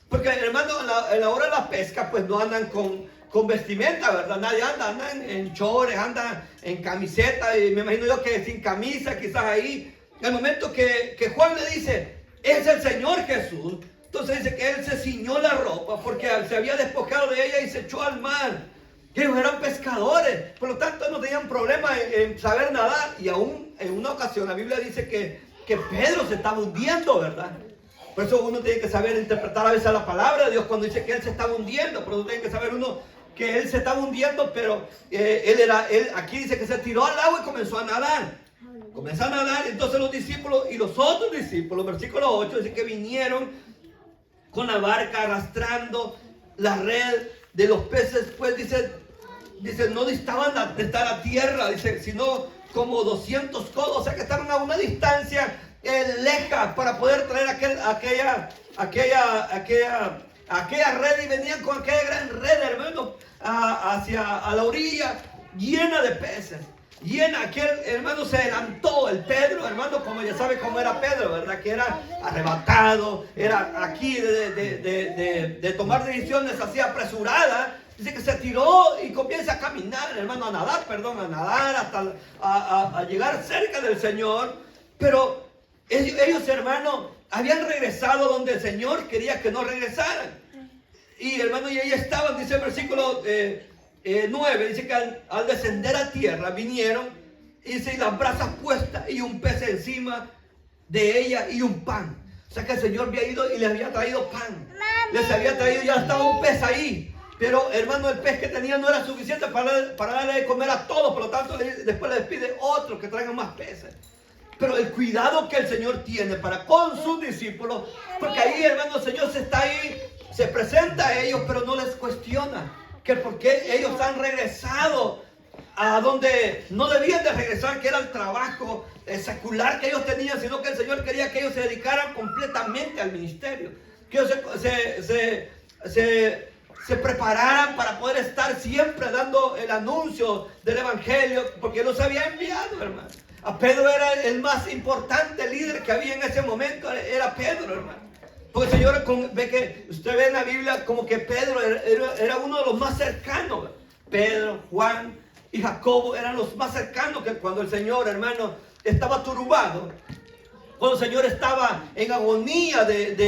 Porque, hermano, en la hora de la pesca, pues no andan con vestimenta, ¿verdad? Nadie andan en chores, andan en camiseta, y me imagino yo que sin camisa, quizás ahí. En el momento que Juan le dice, es el Señor Jesús, entonces dice que él se ciñó la ropa porque se había despojado de ella y se echó al mar. Ellos eran pescadores, por lo tanto no tenían problema en saber nadar. Y aún en una ocasión la Biblia dice que Pedro se estaba hundiendo, ¿verdad? Por eso uno tiene que saber interpretar a veces la palabra de Dios cuando dice que él se estaba hundiendo. Por eso tiene que saber uno que él se estaba hundiendo, pero él aquí dice que se tiró al agua y comenzó a nadar. Comenzó a nadar, entonces los discípulos y los otros discípulos, versículo 8, dice que vinieron con la barca arrastrando la red de los peces, pues dice no distaban de estar a tierra, dice, sino como 200 codos, o sea que estaban a una distancia leja para poder traer aquella red, y venían con aquella gran red, hermano, a la orilla llena de peces. Y en aquel, hermano, se adelantó el Pedro, hermano, como ya sabe cómo era Pedro, ¿verdad? Que era arrebatado, era aquí de tomar decisiones así apresuradas. Dice que se tiró y comienza a caminar, hermano, a nadar hasta a llegar cerca del Señor. Pero ellos, hermano, habían regresado donde el Señor quería que no regresaran. Y, hermano, y ahí estaban, dice el versículo 9, dice que al descender a tierra vinieron, y las brasas puestas y un pez encima de ella y un pan. O sea que el Señor había ido y les había traído pan. Les había traído, ya estaba un pez ahí. Pero, hermano, el pez que tenían no era suficiente para darle de comer a todos. Por lo tanto, después les pide otro que traigan más peces. Pero el cuidado que el Señor tiene para con sus discípulos, porque ahí, hermano, el Señor está ahí, se presenta a ellos, pero no les cuestiona que por qué ellos han regresado a donde no debían de regresar, que era el trabajo secular que ellos tenían, sino que el Señor quería que ellos se dedicaran completamente al ministerio, que ellos se prepararan para poder estar siempre dando el anuncio del Evangelio, porque Él los había enviado, hermano. A Pedro era el más importante líder que había en ese momento, era Pedro, hermano. Porque el Señor, ve que usted ve en la Biblia como que Pedro era uno de los más cercanos. Pedro, Juan y Jacobo eran los más cercanos, que cuando el Señor, hermano, estaba turbado, cuando el Señor estaba en agonía en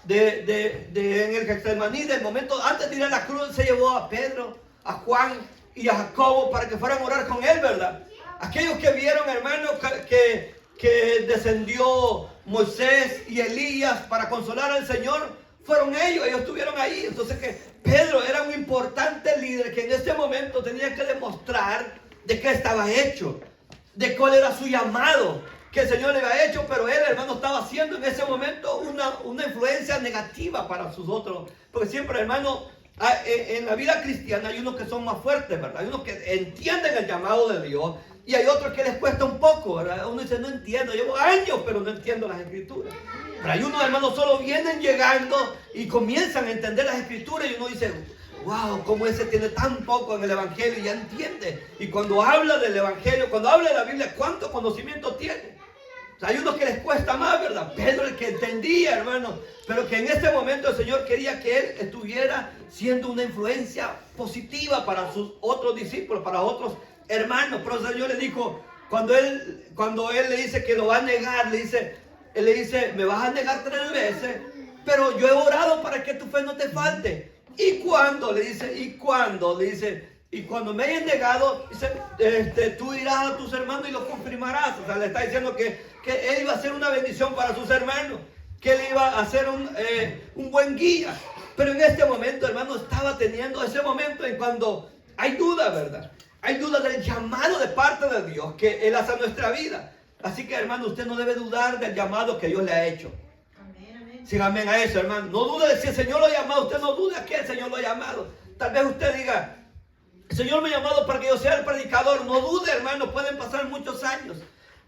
el Getsemaní, del momento antes de ir a la cruz, se llevó a Pedro, a Juan y a Jacobo para que fueran a orar con él, ¿verdad? Aquellos que vieron, hermano, que descendió Moisés y Elías para consolar al Señor, fueron ellos estuvieron ahí. Entonces que Pedro era un importante líder que en ese momento tenía que demostrar de qué estaba hecho, de cuál era su llamado, que el Señor le había hecho, pero él, hermano, estaba haciendo en ese momento una influencia negativa para sus otros. Porque siempre, hermano, en la vida cristiana hay unos que son más fuertes, ¿verdad? Hay unos que entienden el llamado de Dios y hay otros que les cuesta un poco, ¿verdad? Uno dice, no entiendo, llevo años, pero no entiendo las escrituras. Pero hay unos, hermanos, solo vienen llegando y comienzan a entender las escrituras y uno dice, wow, cómo ese tiene tan poco en el evangelio y ya entiende. Y cuando habla del evangelio, cuando habla de la Biblia, ¿cuánto conocimiento tiene? O sea, hay unos que les cuesta más, ¿verdad? Pedro, el que entendía, hermano, pero que en este momento el Señor quería que él estuviera siendo una influencia positiva para sus otros discípulos, para otros hermanos. Pero el Señor le dijo, cuando él le dice que lo va a negar, él le dice, me vas a negar 3 veces, pero yo he orado para que tu fe no te falte. ¿Y cuándo? Le dice, ¿y cuándo? Le dice, y cuando me hayas negado, dice, tú irás a tus hermanos y los confirmarás. O sea, le está diciendo que él iba a ser una bendición para sus hermanos, que él iba a ser un buen guía. Pero en este momento, hermano, estaba teniendo ese momento en cuando hay duda, ¿verdad? Hay duda del llamado de parte de Dios que Él hace a nuestra vida. Así que, hermano, usted no debe dudar del llamado que Dios le ha hecho. Sí, amén a eso, hermano. No dude de si el Señor lo ha llamado. Usted no dude a que el Señor lo ha llamado. Tal vez usted diga, el Señor me ha llamado para que yo sea el predicador. No dude, hermano. Pueden pasar muchos años.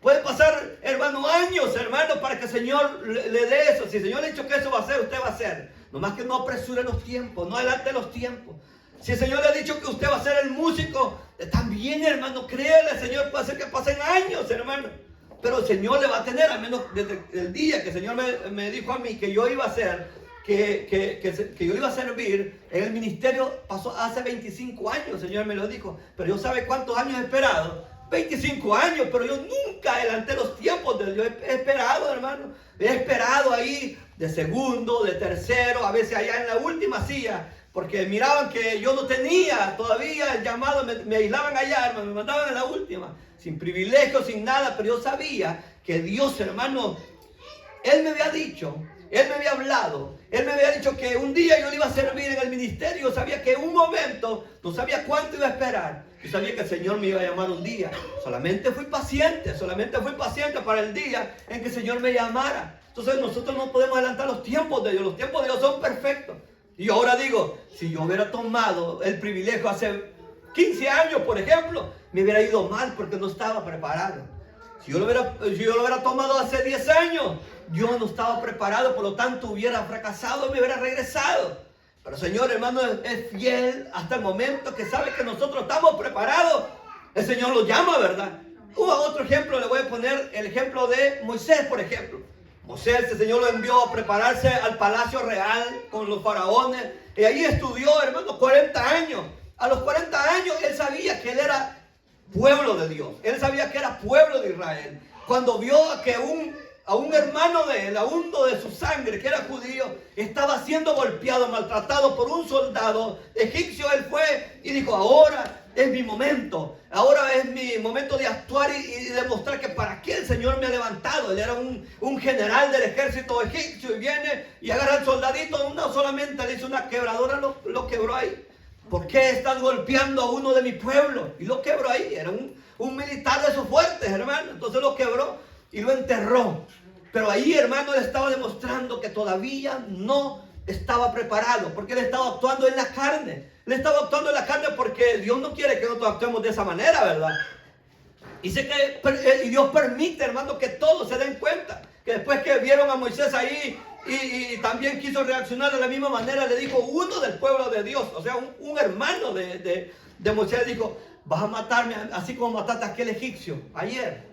Pueden pasar, hermano, años, hermano, para que el Señor le dé eso. Si el Señor le ha dicho que eso va a hacer, usted va a hacer. Nomás que no apresure los tiempos, no adelante los tiempos. Si el Señor le ha dicho que usted va a ser el músico, también, hermano, créele, el Señor puede hacer que pasen años, hermano. Pero el Señor le va a tener, al menos desde el día que el Señor me dijo a mí que yo iba a hacer, que yo iba a servir en el ministerio, pasó hace 25 años, el Señor me lo dijo. Pero yo sabe cuántos años he esperado. 25 años, pero yo nunca adelanté los tiempos de Dios. He esperado, hermano. He esperado ahí de segundo, de tercero, a veces allá en la última silla, porque miraban que yo no tenía todavía el llamado, me aislaban allá, hermano, me mandaban en la última, sin privilegio, sin nada, pero yo sabía que Dios, hermano, Él me había dicho, Él me había hablado, Él me había dicho que un día yo le iba a servir en el ministerio. Yo sabía que en un momento, no sabía cuánto iba a esperar. Yo sabía que el Señor me iba a llamar un día. Solamente fui paciente para el día en que el Señor me llamara. Entonces nosotros no podemos adelantar los tiempos de Dios. Los tiempos de Dios son perfectos. Y yo ahora digo, si yo hubiera tomado el privilegio hace 15 años, por ejemplo, me hubiera ido mal porque no estaba preparado. Si yo lo hubiera tomado hace 10 años, yo no estaba preparado, por lo tanto hubiera fracasado y me hubiera regresado. Pero el Señor, hermano, es fiel hasta el momento que sabe que nosotros estamos preparados. El Señor lo llama, ¿verdad? Hubo otro ejemplo, le voy a poner el ejemplo de Moisés, por ejemplo. Moisés, el Señor lo envió a prepararse al palacio real con los faraones. Y ahí estudió, hermano, 40 años. A los 40 años él sabía que él era pueblo de Dios. Él sabía que era pueblo de Israel. Cuando vio que a un hermano de él, a uno de su sangre, que era judío, estaba siendo golpeado, maltratado por un soldado egipcio, él fue y dijo, ahora es mi momento. Ahora es mi momento de actuar y demostrar que para qué el Señor me ha levantado. Él era un general del ejército egipcio y viene y agarra al soldadito, no solamente le hizo una quebradora, lo quebró ahí. ¿Por qué estás golpeando a uno de mi pueblo? Y lo quebró ahí. Era un militar de esos fuertes, hermano. Entonces lo quebró y lo enterró. Pero ahí, hermano, él estaba demostrando que todavía no estaba preparado, porque él estaba actuando en la carne. Él estaba actuando en la carne porque Dios no quiere que nosotros actuemos de esa manera, ¿verdad? Y Dios permite, hermano, que todos se den cuenta. Que después que vieron a Moisés ahí y también quiso reaccionar de la misma manera, le dijo uno del pueblo de Dios, o sea, un hermano de Moisés, le dijo, vas a matarme así como mataste a aquel egipcio ayer.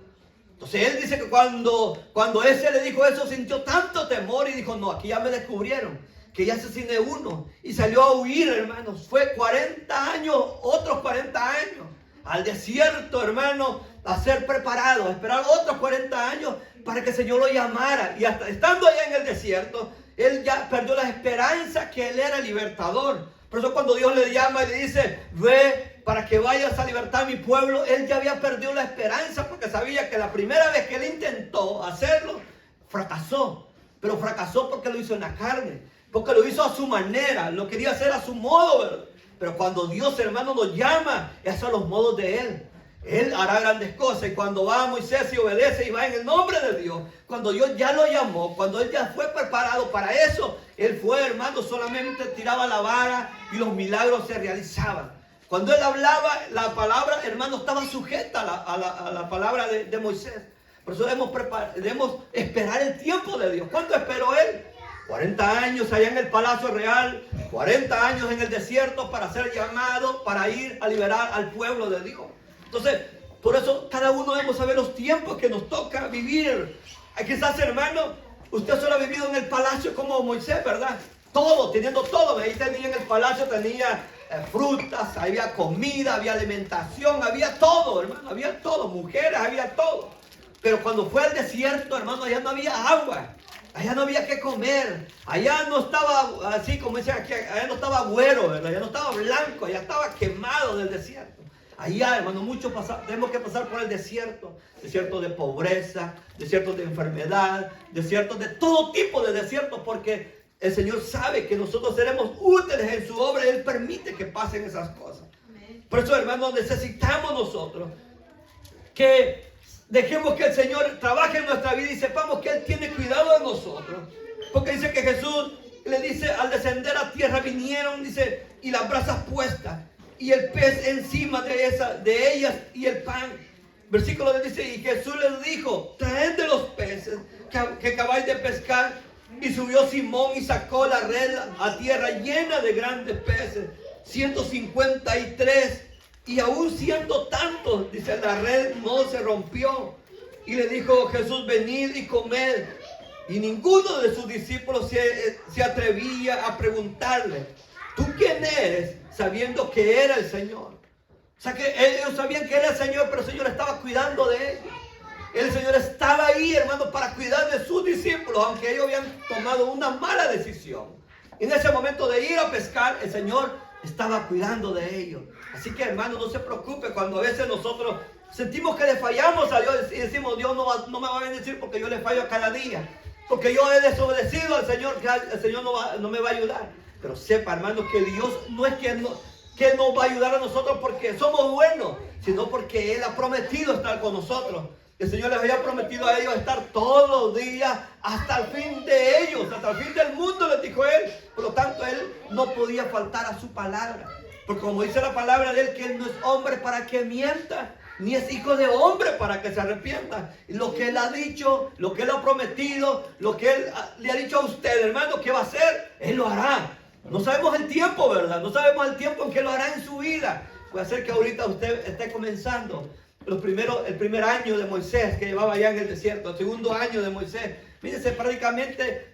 Entonces él dice que cuando ese le dijo eso, sintió tanto temor y dijo, no, aquí ya me descubrieron que ya asesiné uno. Y salió a huir, hermanos. Fue 40 años, otros 40 años, al desierto, hermano, a ser preparado, a esperar otros 40 años para que el Señor lo llamara. Y hasta estando allá en el desierto, él ya perdió la esperanza que él era libertador. Por eso cuando Dios le llama y le dice, ve para que vayas a libertar a mi pueblo, él ya había perdido la esperanza porque sabía que la primera vez que él intentó hacerlo, fracasó. Pero fracasó porque lo hizo en la carne. porque lo hizo a su manera, lo quería hacer a su modo, ¿verdad? Pero cuando Dios, hermano, nos llama, es a los modos de Él. Él hará grandes cosas. Y cuando va Moisés y obedece y va en el nombre de Dios, cuando Dios ya lo llamó, cuando él ya fue preparado para eso, él fue, hermano, solamente tiraba la vara y los milagros se realizaban. Cuando él hablaba, la palabra, hermano, estaba sujeta a la palabra de Moisés. Por eso debemos esperar el tiempo de Dios. ¿Cuánto esperó él? 40 años allá en el Palacio Real, 40 años en el desierto para ser llamado, para ir a liberar al pueblo de Dios. Entonces, por eso cada uno debemos saber los tiempos que nos toca vivir. Quizás, hermano, usted solo ha vivido en el palacio como Moisés, ¿verdad? Todo, teniendo todo. Ahí tenía en el palacio, tenía frutas, había comida, había alimentación, había todo, hermano, había todo, mujeres, había todo. Pero cuando fue al desierto, hermano, allá no había agua. Allá no había que comer, allá no estaba así como dicen aquí, allá no estaba güero, ¿verdad? Allá no estaba blanco, allá estaba quemado del desierto. Allá, hermano, tenemos que pasar por el desierto de pobreza, desierto de enfermedad, desierto de todo tipo de desiertos, porque el Señor sabe que nosotros seremos útiles en su obra y Él permite que pasen esas cosas. Por eso, hermano, necesitamos nosotros que dejemos que el Señor trabaje en nuestra vida y sepamos que Él tiene cuidado de nosotros. Porque dice que Jesús le dice, al descender a tierra vinieron, dice, y las brasas puestas, y el pez encima de ellas, y el pan. Versículo 10 dice, y Jesús les dijo, traed de los peces que acabáis de pescar. Y subió Simón y sacó la red a tierra llena de grandes peces, 153. Y aún siendo tantos, dice, la red no se rompió. Y le dijo Jesús, venid y comed. Y ninguno de sus discípulos se atrevía a preguntarle, ¿tú quién eres? Sabiendo que era el Señor. O sea que ellos sabían que era el Señor, pero el Señor estaba cuidando de ellos. El Señor estaba ahí, hermano, para cuidar de sus discípulos, aunque ellos habían tomado una mala decisión. En ese momento de ir a pescar, el Señor estaba cuidando de ellos. Así que, hermano, no se preocupe cuando a veces nosotros sentimos que le fallamos a Dios y decimos, Dios no me va a bendecir porque yo le fallo cada día. Porque yo he desobedecido al Señor, que el Señor no me va a ayudar. Pero sepa, hermano, que Dios no es que nos va a ayudar a nosotros porque somos buenos, sino porque Él ha prometido estar con nosotros. El Señor les había prometido a ellos estar todos los días hasta el fin de ellos, hasta el fin del mundo, les dijo Él. Por lo tanto, Él no podía faltar a su palabra. Porque como dice la palabra de Él, que Él no es hombre para que mienta, ni es hijo de hombre para que se arrepienta. Y lo que Él ha dicho, lo que Él ha prometido, lo que Él le ha dicho a usted, hermano, que va a hacer, Él lo hará. No sabemos el tiempo, ¿verdad? No sabemos el tiempo en que lo hará en su vida. Puede ser que ahorita usted esté comenzando el primer año de Moisés que llevaba allá en el desierto, el segundo año de Moisés. Fíjense, prácticamente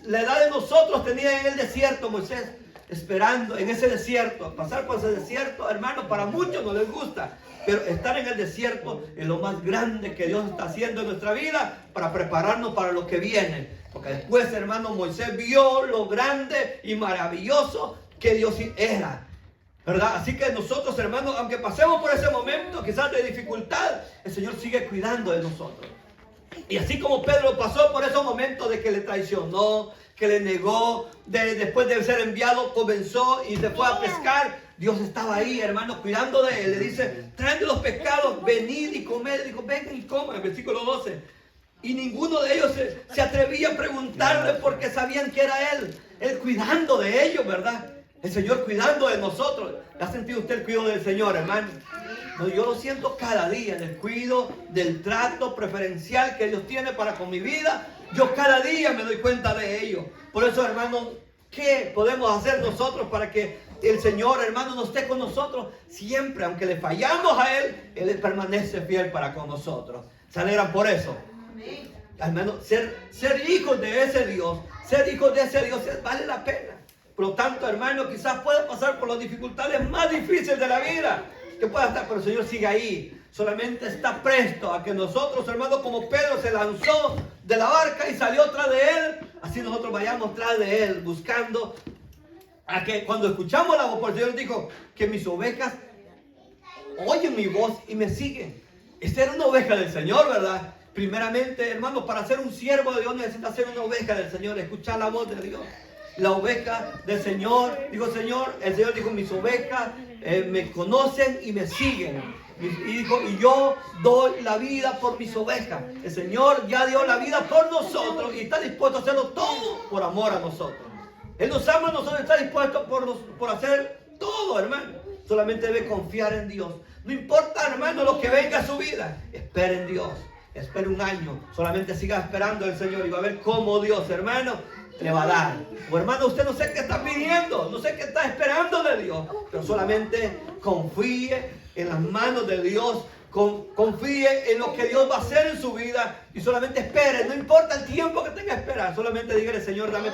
la edad de nosotros tenía en el desierto Moisés, esperando en ese desierto. Pasar por ese desierto, hermano, para muchos no les gusta, pero estar en el desierto es lo más grande que Dios está haciendo en nuestra vida para prepararnos para lo que viene. Porque después, hermano, Moisés vio lo grande y maravilloso que Dios era, ¿verdad? Así que nosotros, hermanos, aunque pasemos por ese momento quizás de dificultad, el Señor sigue cuidando de nosotros. Y así como Pedro pasó por esos momentos de que le traicionó, que le negó, después de ser enviado, comenzó y se fue a pescar, Dios estaba ahí, hermano, cuidando de él. Le dice, traen de los pescados, venid y comed. Dijo, vengan y coman, versículo 12. Y ninguno de ellos se atrevía a preguntarle porque sabían que era Él cuidando de ellos, ¿verdad? El Señor cuidando de nosotros. ¿Ha sentido usted el cuidado del Señor, hermano? No, yo lo siento cada día, el cuidado del trato preferencial que Dios tiene para con mi vida. Yo cada día me doy cuenta de ello. Por eso, hermano, ¿qué podemos hacer nosotros para que el Señor, hermano, no esté con nosotros siempre? Aunque le fallamos a Él permanece fiel para con nosotros. ¿Se alegran por eso? Al menos ser hijos de ese Dios, vale la pena. Por lo tanto, hermano, quizás pueda pasar por las dificultades más difíciles de la vida, que pueda estar, pero el Señor sigue ahí. Solamente está presto a que nosotros, hermano, como Pedro se lanzó de la barca y salió tras de Él, así nosotros vayamos tras de Él, buscando a que cuando escuchamos la voz, porque el Señor dijo que mis ovejas oyen mi voz y me siguen. Esta era una oveja del Señor, ¿verdad? Primeramente, hermano, para ser un siervo de Dios necesita ser una oveja del Señor, escuchar la voz de Dios. la oveja del Señor. Dijo Señor, el Señor dijo, mis ovejas me conocen y me siguen. Y dijo, y yo doy la vida por mis ovejas. El Señor ya dio la vida por nosotros y está dispuesto a hacerlo todo por amor a nosotros. Él nos ama a nosotros, está dispuesto por hacer todo, hermano. Solamente debe confiar en Dios. No importa, hermano, lo que venga a su vida. Espere en Dios. Espere un año. Solamente siga esperando al Señor y va a ver cómo Dios, hermano, le va a dar. O hermano, usted no sé qué está pidiendo, no sé qué está esperando de Dios, pero solamente confíe en las manos de Dios. Confíe en lo que Dios va a hacer en su vida y solamente espere. No importa el tiempo que tenga que esperar. Solamente dígale, Señor, dame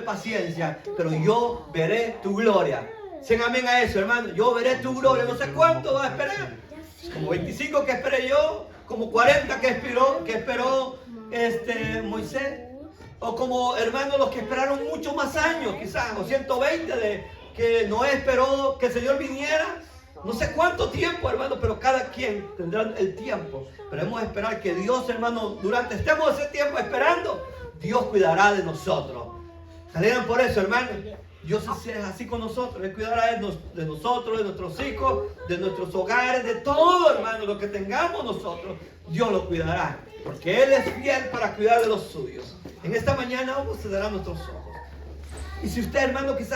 paciencia, pero yo veré tu gloria. Dicen amén a eso, hermano. Yo veré tu gloria. No sé cuánto va a esperar. Como 25 que esperé yo, como 40 que esperó Moisés. O como, hermano, los que esperaron mucho más años, quizás, o 120 de que Noé esperó que el Señor viniera. No sé cuánto tiempo, hermano, pero cada quien tendrá el tiempo. Pero hemos de esperar que Dios, hermano, estemos ese tiempo esperando, Dios cuidará de nosotros. ¿Se alegran por eso, hermano? Dios es así con nosotros. Él cuidará de nosotros, de nuestros hijos, de nuestros hogares, de todo, hermano. Lo que tengamos nosotros, Dios lo cuidará. Porque Él es fiel para cuidar de los suyos. En esta mañana vamos a cerrar nuestros ojos. Y si usted, hermano, quizás